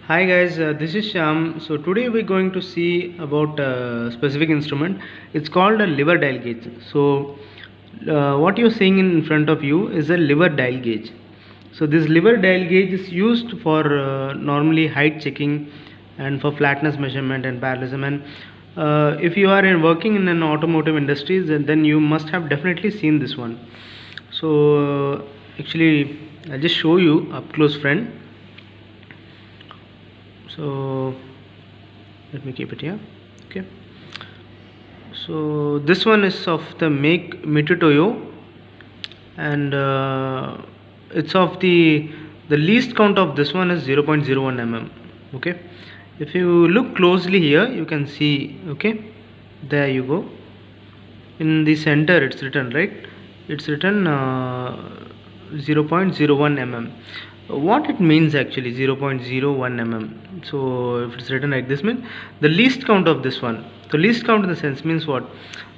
Hi guys, this is Sham. So today we're going to see about a specific instrument. It's called a liver dial gauge. So what you're seeing in front of you is a liver dial gauge. So this liver dial gauge is used for normally height checking and for flatness measurement and parallelism. And if you are working in an automotive industry, then you must have definitely seen this one. So actually, I'll just show you up close, friend. So let me keep it here. Okay, so this one is of the make Mitutoyo, and it's of the least count of this one is 0.01 mm. Okay, if you look closely here you can see, okay, there you go, in the center it's written, right, it's written 0.01 mm. What it means actually 0.01 mm. So if it's written like this, means the least count of this one. The least count in the sense means what,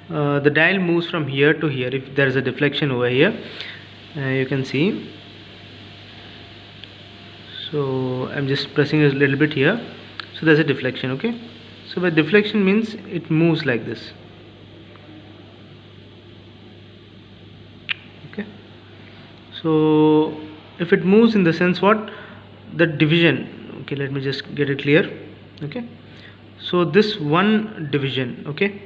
the dial moves from here to here. If there is a deflection over here, you can see. So I'm just pressing a little bit here, so there's a deflection. Okay, so by deflection means it moves like this. Okay, so if it moves in the sense what, the division. Okay, let me just get it clear. Okay, so this one division, okay,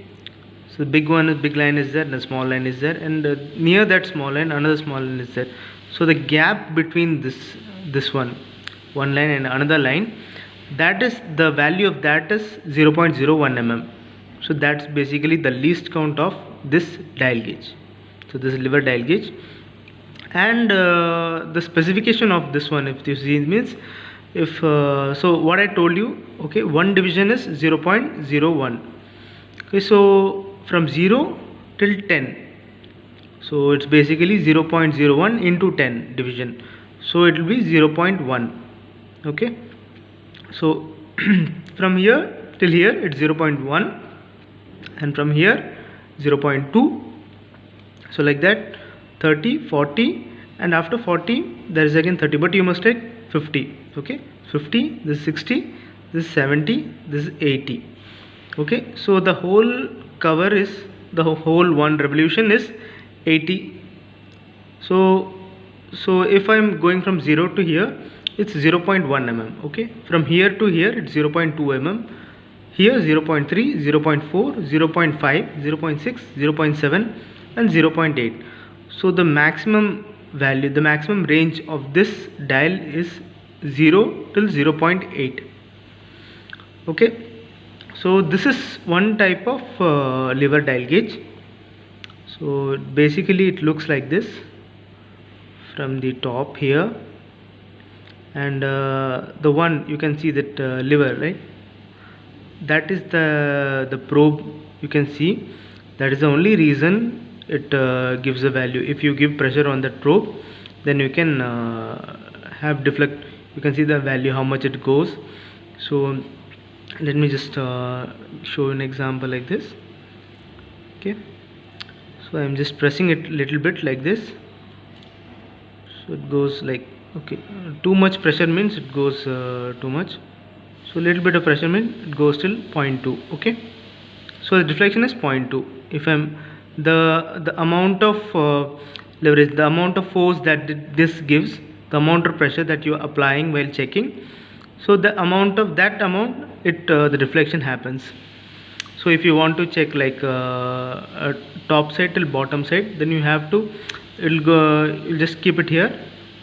so the big one, big line is there and the small line is there, and near that small line another small line is there. So the gap between this one line and another line, that is the value of that is 0.01 mm. So that's basically the least count of this dial gauge. So this is liver dial gauge. And the specification of this one, if you see, means if so what I told you, okay, one division is 0.01. okay, so from 0 till 10, so it's basically 0.01 into 10 division, so it will be 0.1. okay, so from here till here it's 0.1, and from here 0.2, so like that 30, 40, and after 40 there is again 30, but you must take 50. okay, 50, this is 60, this is 70, this is 80. okay, so the whole cover is, the whole one revolution is 80. So if I'm going from 0 to here, it's 0.1 mm. okay, from here to here it's 0.2 mm, here 0.3, 0.4, 0.5, 0.6, 0.7, and 0.8. so the maximum value, the maximum range of this dial is 0 till 0.8. okay, so this is one type of liver dial gauge. So basically it looks like this from the top here, and the one you can see that liver, right, that is the probe. You can see that is the only reason it gives a value. If you give pressure on that probe, then you can have deflect, you can see the value, how much it goes. So let me just show an example like this. Okay, so I'm just pressing it little bit like this, so it goes like, okay, too much pressure means it goes too much, so little bit of pressure means it goes till 0.2. okay, so the deflection is 0.2. if I'm the amount of leverage, the amount of force that this gives, the amount of pressure that you are applying while checking, so the amount of that amount, it the deflection happens. So if you want to check like top side till bottom side, then you have to, it'll go, you'll just keep it here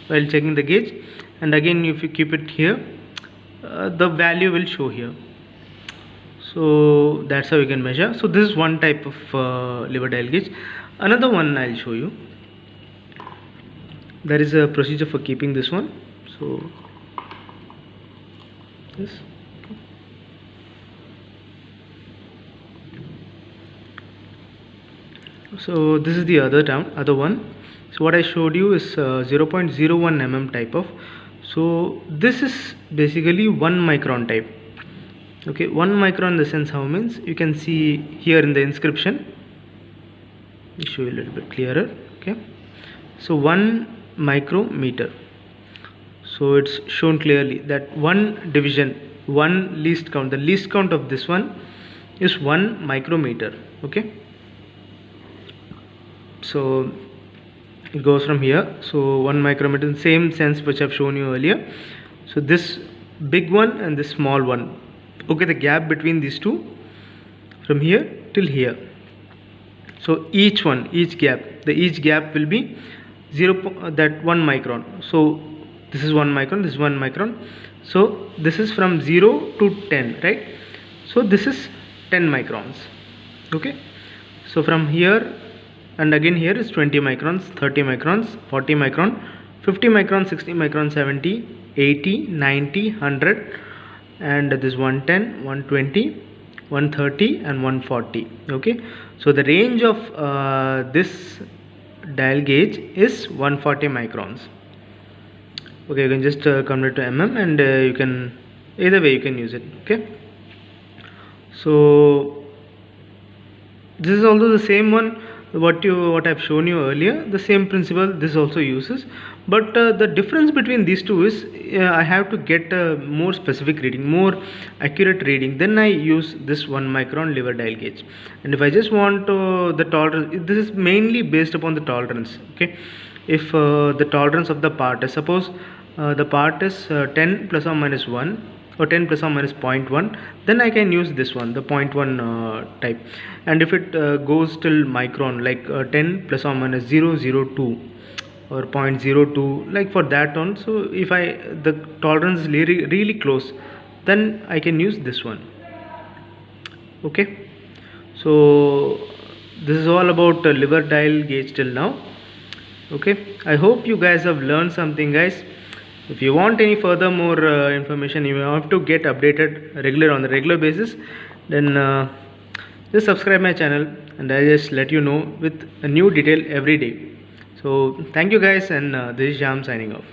while checking the gauge, and again if you keep it here, the value will show here. So that's how you can measure. So this is one type of liver dial gauge. Another one I'll show you. There is a procedure for keeping this one. So this, so this is the other one. So what I showed you is 0.01 mm type of. So this is basically 1 micron type. okay, 1 micron in the sense how means, you can see here in the inscription, let me show you a little bit clearer. okay, so 1 micrometer. So it's shown clearly that one division, one least count, the least count of this one is 1 micrometer. Okay, so it goes from here, so 1 micrometer in the same sense which I've shown you earlier. So this big one and this small one, okay, the gap between these two from here till here, so each gap will be 1 micron. So this is 1 micron, this is 1 micron, so this is from 0 to 10, right? So this is 10 microns. Okay, so from here and again here is 20 microns, 30 microns, 40 micron, 50 micron, 60 micron, 70, 80, 90, 100, and this 110, 120, 130 and 140. Okay, so the range of this dial gauge is 140 microns. Okay, you can just convert to mm, and you can, either way you can use it. Okay, so this is also the same one what I've shown you earlier, the same principle this also uses, but the difference between these two is I have to get a more specific reading, more accurate reading, then I use this 1 micron lever dial gauge. And if I just want the tolerance, this is mainly based upon the tolerance. Okay, if the tolerance of the part is, suppose the part is 10 plus or minus 1 or 10 plus or minus 0.1, then I can use this one, the 0.1 type. And if it goes till micron, like 10 plus or minus 002 or 0.02, like for that one, so if the tolerance is really close, then I can use this one. Okay, so this is all about lever dial gauge till now. Okay, I hope you guys have learned something, guys. If you want any further more information, you have to get updated on the regular basis, then just subscribe my channel and I just let you know with a new detail every day. So thank you guys, and this is Shyam signing off.